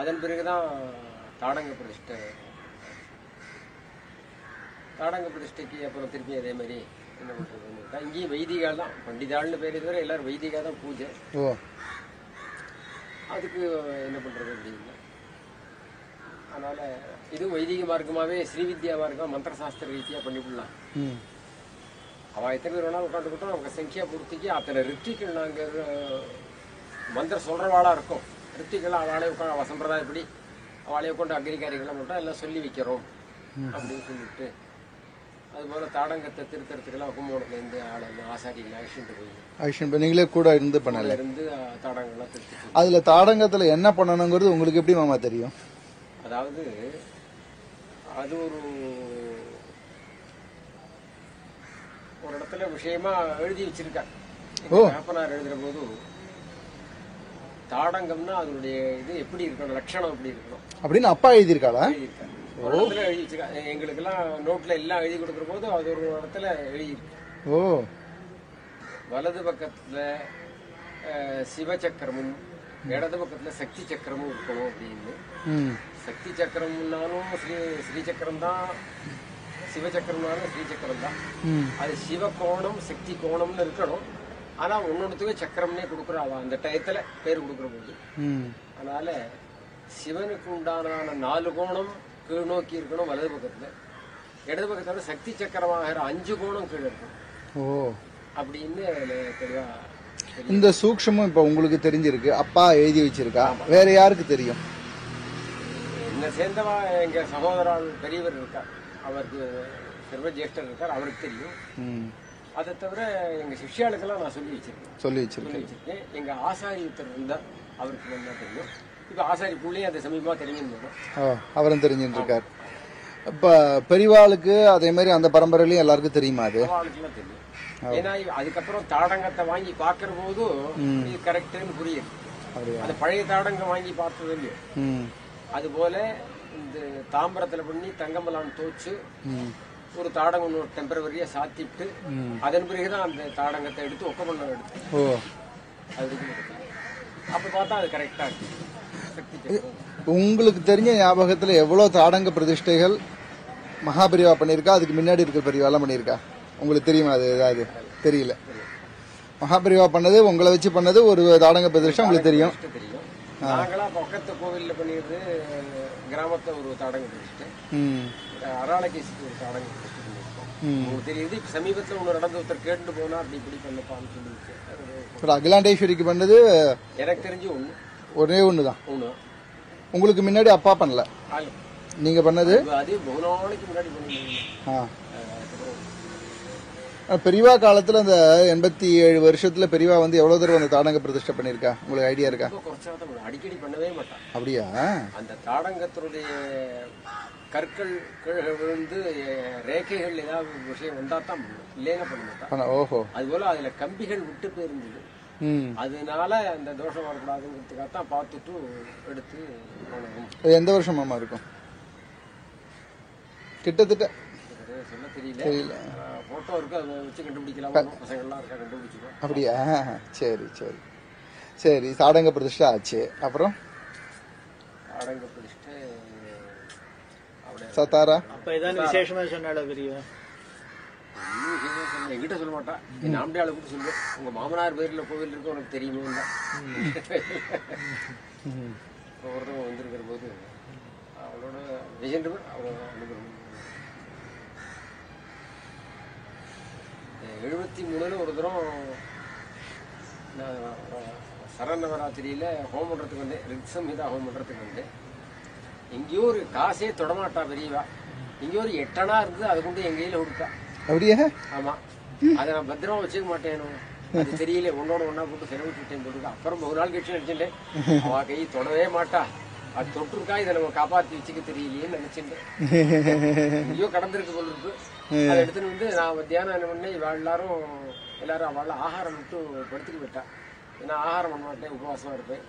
அதன் பிறகுதான் தாடங்க பிரதிஷ்டை. தாடங்க பிரதிஷ்டைக்கு அப்புறம் திருப்பி அதே மாதிரி என்ன பண்றது, இங்கேயும் வைதிகால் தான், பண்டிதாள்னு பேர் தவிர எல்லாரும் வைதிகா தான் பூஜை. அதுக்கு என்ன பண்றது அப்படின்னு, அதனால இதுவும் வைதிக மார்க்கமாவே ஸ்ரீவித்யா மார்க்கம் மந்திர சாஸ்திர ரீதியா பண்ணிவிடலாம். அவ எத்தனை பேர் வேணாலும் உட்காந்துக்கிட்டோம், அவங்க சங்கியா பூர்த்திக்கு அத்தனை ரித்திகள் நாங்கள் மந்திரம் சொல்றவாளா இருக்கும். ரித்திகள் அவளே உட்காந்து அவ சம்பிரதாயப்படி அவளே உட்காந்து அக்னிகாரிகள்லாம் மட்டும் எல்லாம் சொல்லி வைக்கிறோம் அப்படின்னு சொல்லிட்டு, அதுபோல தாடங்கத்தை திருத்தறதுக்கெல்லாம் கும்பகோணத்துல இருந்து ஆளெல்லாம் ஆசாரியெல்லாம் அழிச்சுட்டு நீங்களே கூட இருந்து பண்ணல இருந்து தாடங்கள்லாம் திருத்தி. அதுல தாடங்கத்துல என்ன பண்ணணுங்கிறது உங்களுக்கு எப்படி மாமா தெரியும்? அதாவது அது ஒரு இடத்துல விஷயமா எழுதி வச்சிருக்காங்க. அப்பனார் எழுதுற போது தாடங்கம்னா அதனுடைய இது எப்படி இருக்கணும், லட்சணம் எப்படி இருக்கணும் அப்படின்னு அப்பா எழுதியிருக்காளா? எழுதியிருக்காங்க. ஒரு இடத்துல எழுதி வச்சிருக்காங்க. எங்களுக்கு எல்லாம் நோட்ல எல்லாம் எழுதி கொடுக்குற போது அது ஒரு இடத்துல எழுதியிருக்கு. வலது பக்கத்துல சிவசக்கரமும் இடது பக்கத்துல சக்தி சக்கரமும் இருக்கணும் அப்படின்னு. சக்தி சக்கரம்னாலும் ஸ்ரீ சக்கரம் தான், சிவசக்கரம்னாலும் ஸ்ரீ சக்கரம் தான். அது சிவ கோணம் சக்தி கோணம்னு இருக்கணும். ஆனா ஒன்னொன்னுத்துக்கு சக்கரம்னே கொடுக்குறோம் அந்த டயத்துல பேர் கொடுக்குற போது. அதனால சிவனுக்கு உண்டான 4 கோணம் கீழ் நோக்கி இருக்கணும் வலது பக்கத்துல, இடது பக்கத்துல சக்தி சக்கரமாகிற 5 கோணம் கீழே இருக்கணும் அப்படின்னு தெளிவா. இந்த சூக்ஷமும் இப்ப உங்களுக்கு தெரிஞ்சிருக்கு, அப்பா எழுதி வச்சிருக்கா, வேற யாருக்கு தெரியும்? என்ன சேர்ந்தவா எங்க சகோதரால் பெரியவர் இருக்கார், அவருக்கு சர்வ ஜேஷ்டர் இருக்கார், அவருக்கு தெரியும். அதை தவிர எங்க சிஷ்யாளுக்கெல்லாம் நான் சொல்லி வச்சிருக்கேன். எங்க ஆசாரியத்தர் இருந்தா அவருக்கு நல்லா தெரியும். இப்ப ஆசாரி புள்ளையும் அதை சமீபமா தெரிஞ்சுன்னு அவரும் தெரிஞ்சுட்டு இருக்கார். இப்ப பெரியவாளுக்கு அதே மாதிரி அந்த பரம்பரையிலயும் எல்லாருக்கும் தெரியுமா? அது ஆளுக்கெல்லாம் தெரியும். ஏன்னா அதுக்கப்புறம் தாடங்கத்தை வாங்கி பாக்குற போது இது கரெக்ட்னு புரியுது. அது பழைய தாடங்கம் வாங்கி பார்த்தது இல்லையோ, அது போல இந்த தாம்பரத்துல பண்ணி தங்கமலான் தோச்சு ஒரு தாடகம் ஒரு டெம்பரவரியா சாத்திட்டு அதன் பிறகுதான் அந்த தாடங்கத்தை எடுத்து ஒக்க பண்ண எடுத்து அப்ப பார்த்தா அது கரெக்டா இருக்கு. உங்களுக்கு தெரிஞ்ச ஞாபகத்துல எவ்வளவு தாடங்க பிரதிஷ்டைகள் மகாபெரிவா பண்ணிருக்கா, அதுக்கு முன்னாடி இருக்கிற பெரியவாலாம் பண்ணிருக்கா உங்களுக்கு தெரியுமா? அது ஏதாவது தெரியல. மகாபெரிவா பண்ணது உங்களை வச்சு பண்ணது ஒரு தாடங்க பிரதிஷ்டை உங்களுக்கு தெரியும். நாங்களா பக்கத்து கோவில்ல பண்ணிடுறது, கிராமத்தை ஒரு தாடங்க பிரதிஷ்டை, அராளகேசிக்கு ஒரு தாடங்க பிரதிஷ்டை பண்ணிருக்கோம். தெரியுது. இப்ப சமீபத்துல ஒண்ணு நடந்து ஒருத்தர் கேட்டு போனா அப்படி இப்படி பண்ணப்பான்னு சொல்லிருக்கு. அகிலாண்டேஸ்வரிக்கு பண்ணது எனக்கு தெரிஞ்சு ஒரே ஒண்ணுதான். உங்களுக்கு முன்னாடி அப்பா பண்ணல, நீங்க பண்ணது அது ரொம்ப நாளைக்கு முன்னாடி பண்ணீங்க. பெரியவா காலத்துல அந்த 87 வருஷத்துல பெரியவா வந்து எவ்வளவு தடவை அந்த தாடங்க பிரதிஷ்டை பண்ணிருக்கா உங்களுக்கு ஐடியா இருக்கா? அடிக்கடி பண்ணவே மாட்டான். அப்படியா? அந்த தாடங்கத்தினுடைய கற்கள் விழுந்து ரேகைகள் ஏதாவது விஷயம் வந்தா தான் இல்லைன்னா பண்ண மாட்டான். ஓஹோ. அது போல அதுல கம்பிகள் விட்டு போயிருந்தது, அதனால அந்த தோஷம் வரக்கூடாதுங்கிறதுக்காக தான் பார்த்துட்டு எடுத்து பண்ணணும். எந்த வருஷமாமா இருக்கும்? கிட்டத்தட்ட சொல்ல தெரியல, போட்டோ இருக்கு, அதை வச்சு கண்டுபிடிக்கலாம். பசங்கள்லாம் இருக்கா, கண்டுபிடிச்சிக்கோ. அப்படியா? சரி சரி சரி. தாடங்க பிரதிஷ்டை ஆச்சு. அப்புறம் தாடங்க பிரதிஷ்டை சத்தாரா அப்ப ஏதாவது விசேஷமா சொன்னால பெரியவா என்கிட்ட சொல்ல மாட்டா, என் ஆம்படியாளை கூட சொல்லுவேன். உங்க மாமனார் பேர்ல கோவில் இருக்கு உனக்கு தெரியுமோ? ஒருத்தவங்க வந்திருக்கிற போது அவளோட விஜயன் அவளோட அனுபவம் 73 ஒரு தரம் சரநவராத்திரியில ஹோம் பண்றதுக்கு வந்தேன், ரித்சம்ஹிதா ஹோம் பண்றதுக்கு வந்தேன். எங்கேயோ ஒரு காசே தொடமாட்டா பெரியவா, எங்கேயோ ஒரு 8 அணா இருந்தது, அது கொண்டு எங்க கையில கொடுத்தா. அப்படியே? ஆமா. அதை நான் பத்திரமா வச்சுக்க மாட்டேன், அது தெரியல, ஒன்னோட ஒன்னா போட்டு செலவிட்டுட்டேன் போட்டு. அப்புறம் ஒரு நாள் கட்சி நினைச்சுட்டேன், அவ கை தொடவே மாட்டா, அது தொட்டுருக்கா, இதை நம்ம காப்பாத்தி வச்சுக்க தெரியலையேன்னு நினைச்சுட்டேன். எங்கேயோ கடந்திருக்கு போல இருக்கு. அதை எடுத்துட்டு வந்து நான் மத்தியானம் என்ன பண்ணேன், எல்லாரும் அவள் ஆகாரம் மட்டும் படுத்துட்டு போயிட்டா. ஏன்னா ஆகாரம் பண்ண மாட்டேன், உபவாசமா இருப்பேன்.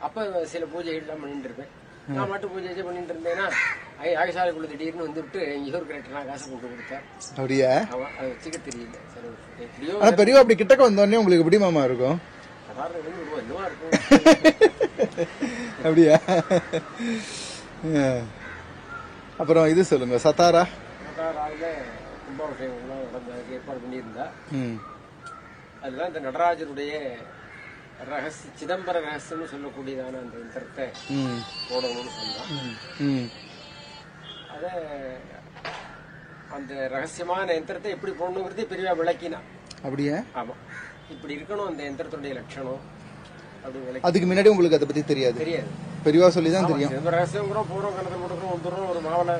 அப்ப சில பூஜைகள்லாம் பண்ணிட்டு இருப்பேன். நான் மட்டும் பூஜை பண்ணிட்டு இருந்தேன்னா யாகசாலைக்குள்ள திடீர்னு வந்துட்டு எங்கேயோ ஒரு கரெக்டாக நான் காசை கொண்டு கொடுத்தேன். அப்படியா? அவன் அதை வச்சுக்க தெரியல. சரி எப்படியோ ஆனா பெரியவா அப்படி கிட்டக்க வந்தோடனே உங்களுக்கு எப்படி மாமா இருக்கும்? சாதாரண என்னவா இருக்கும். அப்படியா? அப்புறம் இது சொல்லுங்க, சத்தாரா ராவில கும்பாபிஷேகம்லாம் நடந்த ஏற்பாடு பண்ணியிருந்தா. அதுதான் இந்த நடராஜருடைய ரகசிய சிதம்பர ரகசியம்னு சொல்லக்கூடியதான அந்த யந்திரத்தை போடணும்னு சொன்னான். அத அந்த ரகசியமான யந்திரத்தை எப்படி போடணுங்கிறது பெரியவா விளக்கினா. அப்படியே? ஆமா, இப்படி இருக்கணும் அந்த யந்திரத்துடைய லட்சணம் அப்படி. அதுக்கு முன்னாடி உங்களுக்கு அதை பத்தி தெரியாது? தெரியாது, பெரியவா சொல்லிதான் தெரியும். சிதம்பர ரகசியம் பூர்வம் கணத்தில் கொடுக்குறோம், வந்துடுறோம். ஒரு மாவளை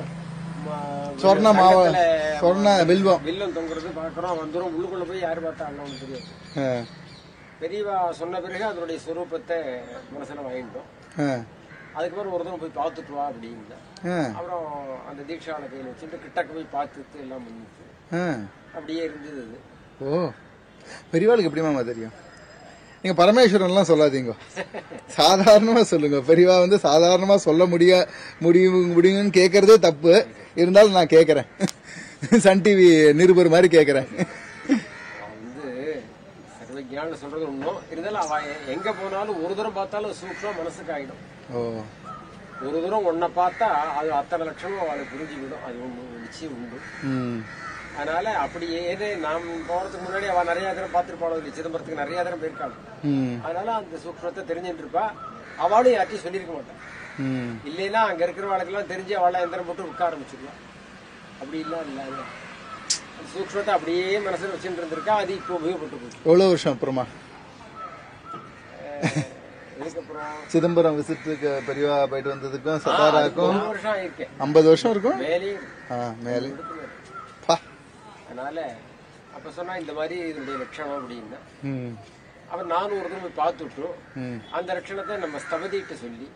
சொர்ண மாவ சொர்ண வில்வம் வில்லம் தொங்குறது பாக்குறோம், வந்துடும். உள்ளுக்குள்ள போய் யாரு பார்த்தா ஒன்றும் தெரியாது. பெரியவா சொன்ன பிறகு அதனுடைய ஸ்வரூபத்தை மனசுல வாங்கிட்டோம். அதுக்கப்புறம் ஒரு தூரம் போய் பார்த்துட்டு வா அப்படின்னா அப்புறம் அந்த தீட்சால கையில் வச்சுட்டு கிட்டக்க போய் பார்த்துட்டு எல்லாம் பண்ணிட்டு அப்படியே இருந்தது அது. ஓ, பெரியவாளுக்கு எப்படி மாமா தெரியும்? நீங்க பரமேஸ்வரன்லாம் சொல்லாதீங்க, சாதாரணமா சொல்லுங்க. பெரியவா வந்து சாதாரணமா சொல்ல முடியும்னு கேட்கறதே தப்பு. இருந்தாலும் நான் கேட்கறேன், சன் டிவி நிருபர் மாதிரி கேட்கறேன். சர்வஜான சொல்றது ஒண்ணும் இருந்தாலும் அவ எங்க போனாலும் ஒரு தூரம் பார்த்தாலும் சூக்ஷமா மனசுக்கு ஆயிடும். ஒரு தூரம் ஒன்ன பார்த்தா அது அத்தனை லட்சமும் அவளை புரிஞ்சுக்கிடும். அது ஒண்ணு நிச்சயம் உண்டு. அதனால அப்படியே நாம் போறதுக்கு முன்னாடி அவ நிறைய தரம் பார்த்திருப்பாளோ இல்லை, சிதம்பரத்துக்கு நிறைய தரம் போயிருக்காங்க. அதனால அந்த சூக்ஷத்தை தெரிஞ்சுட்டு இருப்பா. அவளும் யார்ட்டையும் சொல்லியிருக்க மாட்டான். இல்லைன்னா அங்க இருக்கிறவளுக்கெல்லாம் தெரிஞ்சு அவளை எந்திரம் போட்டு உட்கார ஆரம்பிச்சிடலாம். அப்படி இல்லாத சூக்ஷ்மத்தை அப்படியே மனசுல வச்சுட்டு இருந்திருக்கா. அது இப்போ உபயோகப்பட்டு போச்சு. எவ்வளவு வருஷம் அப்புறமா? இதுக்கப்புறம் சிதம்பரம் விசிட்டுக்கு பெரியவா போயிட்டு வந்ததுக்கும் சதாராக்கும் 50 வருஷம் ஆயிருக்கேன். 50 வருஷம் இருக்கும் மேலே. அதனால அப்ப சொன்னா இந்த மாதிரி இதனுடைய லட்சணம் அப்படின்னா அவன் நானும் ஒரு தூரம் போய் பார்த்துட்டு அந்த லட்சணத்தை நம்ம ஸ்தபதிட்டு சொல்லி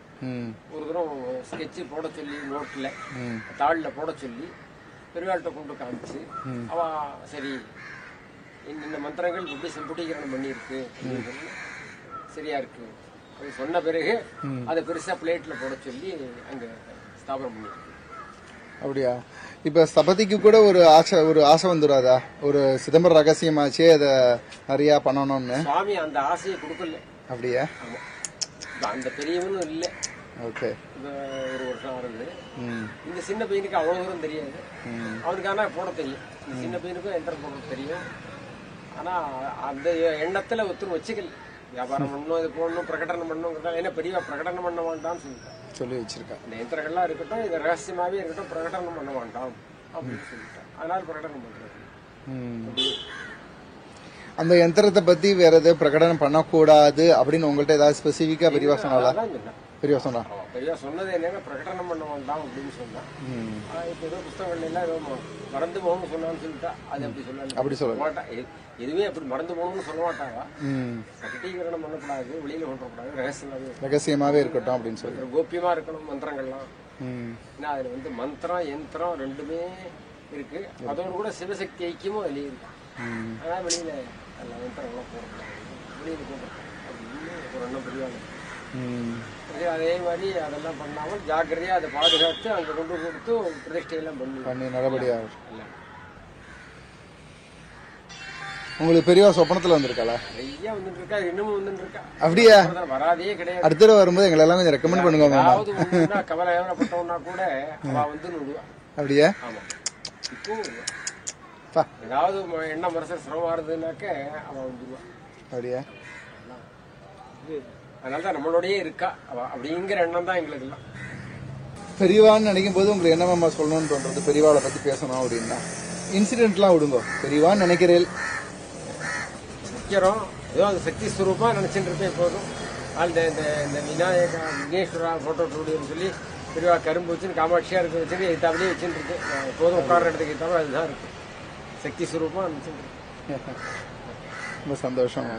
ஒரு தூரம் ஸ்கெட்சு போட சொல்லி நோட்ல தாள்ல போட சொல்லி பெருவாள்கிட்ட கொண்டு காமிச்சு அவ சரி இந்த மந்திரங்கள் இப்படி சம்புடீகரணம் பண்ணியிருக்கு, சரியா இருக்கு அப்படின்னு சொன்ன பிறகு அதை பெருசா பிளேட்ல போட சொல்லி அங்க ஸ்தாபனம் பண்ணிருக்கு. அப்படியா? இப்ப ஸ்தபதிக்கு கூட ஒரு ஆசை வந்துடாதா? ஒரு சிதம்பர ரகசியமாச்சே அதை நிறைய பண்ணணும்னு. சுவாமி அந்த ஆசையை கொடுக்கல. அப்படியா? ஆமா, அந்த பெரியவனும் இல்லை. ஓகே, ஒரு வருஷம் ஆகுது. இந்த சின்ன பையனுக்கு அவ்வளவு தூரம் தெரியாது. அவனுக்கு ஆனா போட தெரியும். இந்த சின்ன பையனுக்கும் எந்திரம் போட தெரியும். ஆனா அந்த எண்ணத்துல ஒருத்தர் வச்சுக்கல. வியாபாரம் பண்ணணும், இது போடணும், பிரகடனம் பண்ணணும். ஏன்னா பெரிய பிரகடனம் பண்ண வேண்டாம்னு சொல்லி வச்சிருக்கேன். இந்த யந்திரங்கள்லாம் இருக்கட்டும், இது ரகசியமாவே இருக்கட்டும், பிரகடனம் பண்ண வேண்டாம் அப்படின்னு சொல்லிட்டேன். அதனால பிரகடனம் பண்றது. அந்த யந்திரத்தை பத்தி வேற ஏதாவது பிரகடனம் பண்ணக்கூடாது அப்படின்னு உங்கள்ட்ட ஏதாவது ஸ்பெசிபிக்கா பெரியவா சொன்னாலா? பெரியவா சொன்னா? பெரியவா சொன்னது என்னன்னா பிரகடனம் பண்ண வேண்டாம் அப்படின்னு சொன்னா. இப்ப ஏதோ புத்தகங்கள்ல எல்லாம் ஏதோ மறந்து போகணும்னு சொன்னான்னு சொல்லிட்டா. அது அப்படி சொல்ல மாட்டான். எதுவுமே அப்படி மறந்து போகணும்னு சொல்ல மாட்டாங்க. சட்டீகரணம் பண்ணக்கூடாது, வெளியில கொண்டக்கூடாது, ரகசியமாவே இருக்கட்டும் அப்படின்னு சொல்லி கோப்பியமா இருக்கணும் மந்திரங்கள்லாம். ஏன்னா அதுல வந்து மந்திரம் யந்திரம் ரெண்டுமே இருக்கு. அதோடு கூட சிவசக்தி ஐக்கியமும் அதுலயே இருக்கு. அதனால வெளியில எல்லா யந்திரங்கள்லாம் போடக்கூடாது, வெளியில போடக்கூடாது அப்படின்னு ஒரு எண்ணம் பெரியவாங்க. அதே மாதிரி அதெல்லாம் பண்ணாமல் ஜாக்கிரதையா அதை பாதுகாத்து அங்க கொண்டு கொடுத்து பிரதிஷ்டையெல்லாம் பண்ணி நல்லபடியாக. உங்களுக்கு பெரியவா சொப்பனத்துல வந்திருக்காளா? நிறைய வந்துட்டு இருக்கா, இன்னமும் வந்துட்டு இருக்கா. அப்படியா? வராதே கிடையாது. அடுத்த தடவை வரும்போது எங்களை எல்லாம் கொஞ்சம் ரெக்கமெண்ட் பண்ணுங்க. ஏதாவது கவலை ஏவரப்பட்டவனா கூட அவ வந்து விடுவா. அப்படியா? ஆமா, இப்போ ஏதாவது எண்ண மனசு சிரமமா இருந்ததுனாக்க அவ வந்துடுவா. அப்படியா? அதனாலதான் நம்மளோடயே இருக்கா அவ அப்படிங்கிற எண்ணம் தான் எங்களுக்கு எல்லாம். பெரியவான்னு நினைக்கும் போது உங்களுக்கு என்னமா சொல்லணும்னு தோன்றது? பெரியவாளை பத்தி பேசணும் அப்படின்னா இன்சிடென்ட்லாம் விடுங்க. பெரியவான்னு நினைக்கிறேன் நிக்கிறோம், ஏதோ அது சக்தி ஸ்வரூபமா நினைச்சுட்டு இருப்பேன் எப்போதும். அந்த இந்த விநாயகா விக்னேஸ்வரா போட்டோ ஸ்டூடியோன்னு சொல்லி பெரியவா கரும்பு வச்சுன்னு காமாட்சியா இருக்க வச்சுட்டு எத்தாவிலேயே வச்சுட்டு இருக்கேன். எப்போதும் உட்கார இடத்துக்கு எத்தாலும் அதுதான் இருக்கு. சக்தி ஸ்வரூபமா நினைச்சுட்டு இருக்கேன். ரொம்ப சந்தோஷம்.